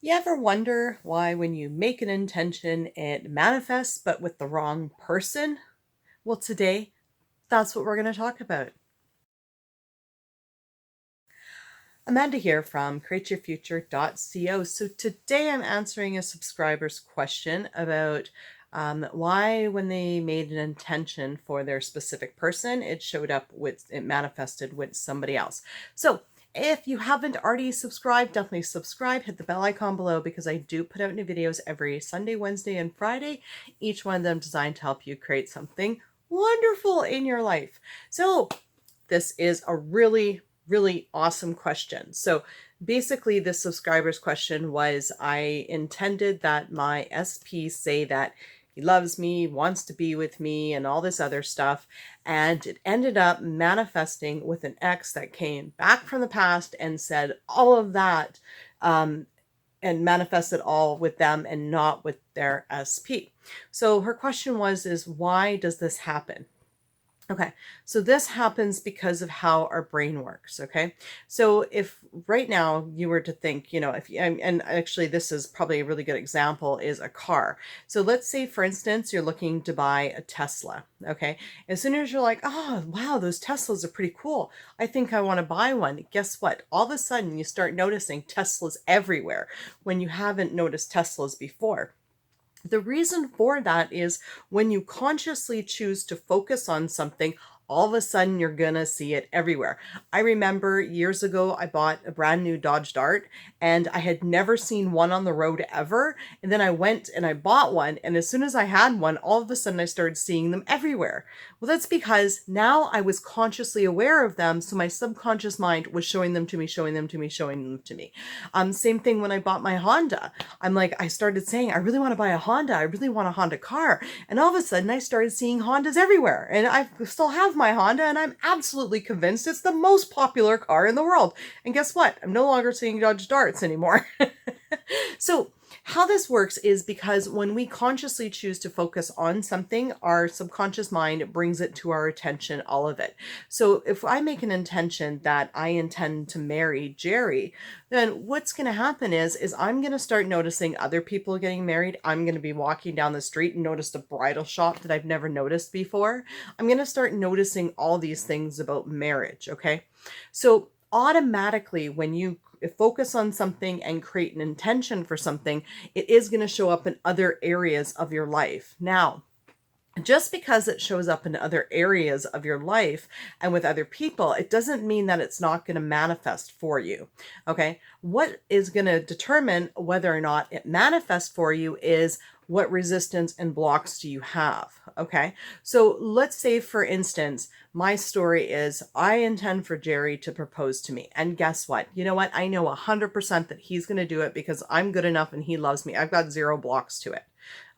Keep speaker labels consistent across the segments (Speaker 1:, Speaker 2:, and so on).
Speaker 1: You ever wonder why when you make an intention, it manifests, but with the wrong person? Well, today, that's what we're going to talk about. Amanda here from createyourfuture.co. So today I'm answering a subscriber's question about why when they made an intention for their specific person, it manifested with somebody else. So if you haven't already subscribed, definitely subscribe, hit the bell icon below because I do put out new videos every Sunday, Wednesday, and Friday, each one of them designed to help you create something wonderful in your life. So this is a really awesome question. So basically this subscriber's question was, I intended that my SP say that he loves me, wants to be with me, and all this other stuff. And it ended up manifesting with an ex that came back from the past and said all of that, and manifested all with them and not with their SP. So her question is why does this happen? Okay, so this happens because of how our brain works. Okay, so if right now you were to think, if you, and actually this is probably a really good example, is a car. So let's say, for instance, you're looking to buy a Tesla. Okay, as soon as you're like, oh, wow, those Teslas are pretty cool. I think I want to buy one. Guess what? All of a sudden you start noticing Teslas everywhere when you haven't noticed Teslas before. The reason for that is when you consciously choose to focus on something, all of a sudden you're gonna see it everywhere. I remember years ago, I bought a brand new Dodge Dart and I had never seen one on the road ever. And then I went and I bought one. And as soon as I had one, all of a sudden I started seeing them everywhere. Well, that's because now I was consciously aware of them. So my subconscious mind was showing them to me, showing them to me, showing them to me. Same thing when I bought my Honda. I started saying, I really want to buy a Honda. I really want a Honda car. And all of a sudden I started seeing Hondas everywhere. And I still have my Honda and I'm absolutely convinced it's the most popular car in the world. And guess what? I'm no longer seeing Dodge Darts anymore. So how this works is because when we consciously choose to focus on something, our subconscious mind brings it to our attention, all of it. So if I make an intention that I intend to marry Jerry, then what's going to happen is I'm going to start noticing other people getting married. I'm going to be walking down the street and notice a bridal shop that I've never noticed before. I'm going to start noticing all these things about marriage, okay? So automatically when you focus on something and create an intention for something, it is going to show up in other areas of your life. Now, just because it shows up in other areas of your life and with other people, it doesn't mean that it's not going to manifest for you. Okay. What is going to determine whether or not it manifests for you is what resistance and blocks do you have? Okay. So let's say, for instance, my story is I intend for Jerry to propose to me. And guess what? You know what? I know 100% that he's going to do it because I'm good enough and he loves me. I've got zero blocks to it.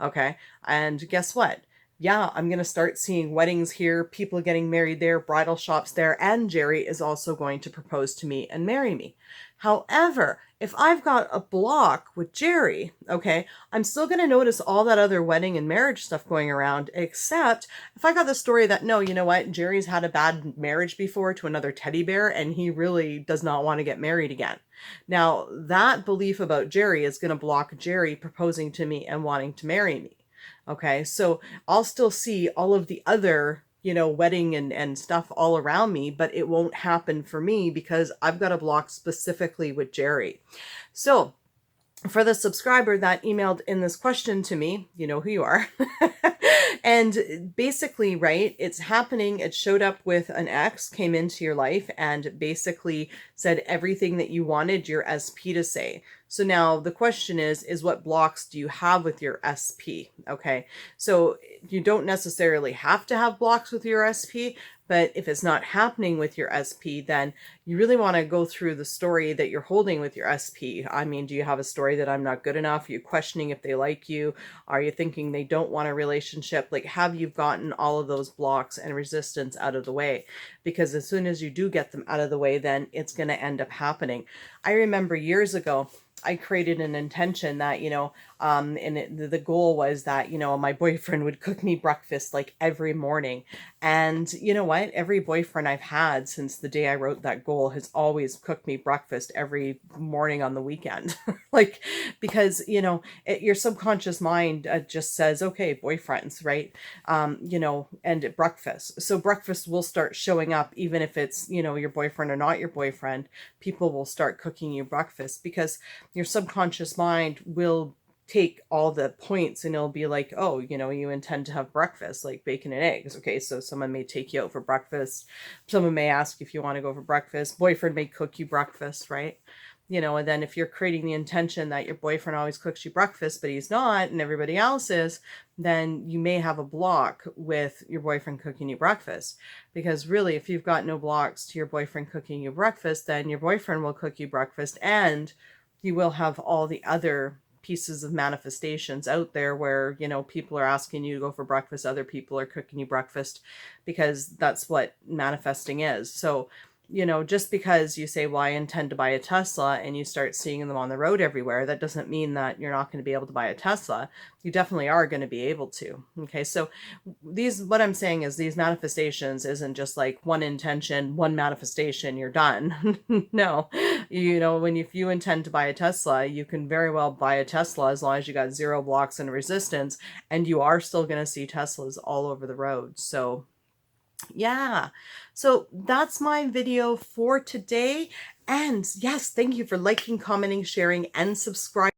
Speaker 1: Okay. And guess what? Yeah, I'm going to start seeing weddings here, people getting married there, bridal shops there, and Jerry is also going to propose to me and marry me. However, if I've got a block with Jerry, okay, I'm still going to notice all that other wedding and marriage stuff going around, except if I got the story that, no, you know what, Jerry's had a bad marriage before to another teddy bear, and he really does not want to get married again. Now, that belief about Jerry is going to block Jerry proposing to me and wanting to marry me. Okay, so I'll still see all of the other, wedding and stuff all around me, but it won't happen for me because I've got a block specifically with Jerry. So for the subscriber that emailed in this question to me, you know who you are. And basically, right, it's happening. It showed up with an ex, came into your life and basically said everything that you wanted your SP to say. So now the question is what blocks do you have with your SP? Okay, so you don't necessarily have to have blocks with your SP, but if it's not happening with your SP, then you really want to go through the story that you're holding with your SP. I mean, do you have a story that I'm not good enough? Are you questioning if they like you? Are you thinking they don't want a relationship? Like, have you gotten all of those blocks and resistance out of the way? Because as soon as you do get them out of the way, then it's going to end up happening. I remember years ago, I created an intention that, the goal was that, my boyfriend would cook me breakfast like every morning. And you know what? Every boyfriend I've had since the day I wrote that goal has always cooked me breakfast every morning on the weekend. Like, because, you know, your subconscious mind just says, okay, boyfriends, right? You know, and at breakfast. So breakfast will start showing up, even if it's, you know, your boyfriend or not your boyfriend, people will start cooking you breakfast because your subconscious mind will take all the points and it'll be like, oh, you know, you intend to have breakfast, like bacon and eggs. Okay, so someone may take you out for breakfast. Someone may ask if you want to go for breakfast. Boyfriend may cook you breakfast, right? You know, and then if you're creating the intention that your boyfriend always cooks you breakfast, but he's not, and everybody else is, then you may have a block with your boyfriend cooking you breakfast. Because really, if you've got no blocks to your boyfriend cooking you breakfast, then your boyfriend will cook you breakfast and you will have all the other pieces of manifestations out there where, you know, people are asking you to go for breakfast, other people are cooking you breakfast, because that's what manifesting is. So, you know, just because you say, well, I intend to buy a Tesla, and you start seeing them on the road everywhere, that doesn't mean that you're not going to be able to buy a Tesla. You definitely are going to be able to. Okay. So what I'm saying is these manifestations isn't just like one intention, one manifestation, you're done. No, you know, if you intend to buy a Tesla, you can very well buy a Tesla as long as you got 0 blocks and resistance, and you are still going to see Teslas all over the road. So yeah, so that's my video for today. And yes, thank you for liking, commenting, sharing, and subscribing.